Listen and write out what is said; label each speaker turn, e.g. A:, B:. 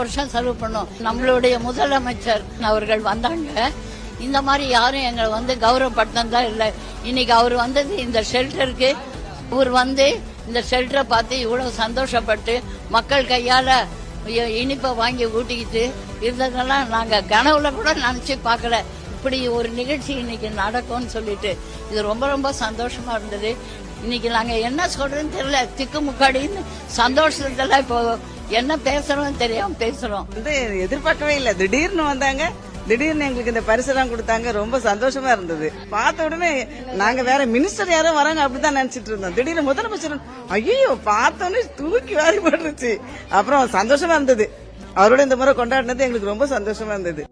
A: வருஷம் செலவு பண்ணோம். நம்மளுடைய முதலமைச்சர் அவர்கள் வந்தாங்க. இந்த மாதிரி யாரும் எங்களை வந்து கௌரவப்படுத்ததா இல்லை. இன்னைக்கு அவர் வந்தது இந்த ஷெல்டருக்கு. அவர் வந்து இந்த ஷெல்டரை பார்த்து இவ்வளவு சந்தோஷப்பட்டு மக்கள் கையால இனிப்பை வாங்கி ஊட்டிக்கிட்டு இருந்ததெல்லாம் நாங்க கனவுல கூட நினைச்சு பார்க்கல. இப்படி ஒரு நிகழ்ச்சி இன்னைக்கு நடக்கும்னு சொல்லிட்டு இது ரொம்ப ரொம்ப சந்தோஷமா இருந்தது. இன்னைக்கு நாங்க என்ன சொல்றோன்னு தெரியல, திக்குமுக்காடின்னு சந்தோஷத்துல இப்போ என்ன பேசுறோம் தெரியாம பேசுறோம்.
B: எதிர்பார்க்கவே இல்லை, திடீர்னு வந்தாங்க. திடீர்னு எங்களுக்கு இந்த பரிசெல்லாம் கொடுத்தாங்க. ரொம்ப சந்தோஷமா இருந்தது. பார்த்த உடனே நாங்க வேற மினிஸ்டர் யாரும் வராங்க அப்படிதான் நினைச்சிட்டு இருந்தோம். திடீர்னு முதலமைச்சர் ஐயோ பார்த்தோன்னே தூக்கி வாரி போட்டுருச்சு. அப்புறம் சந்தோஷமா இருந்தது. அவரோட இந்த முறை கொண்டாடினது எங்களுக்கு ரொம்ப சந்தோஷமா இருந்தது.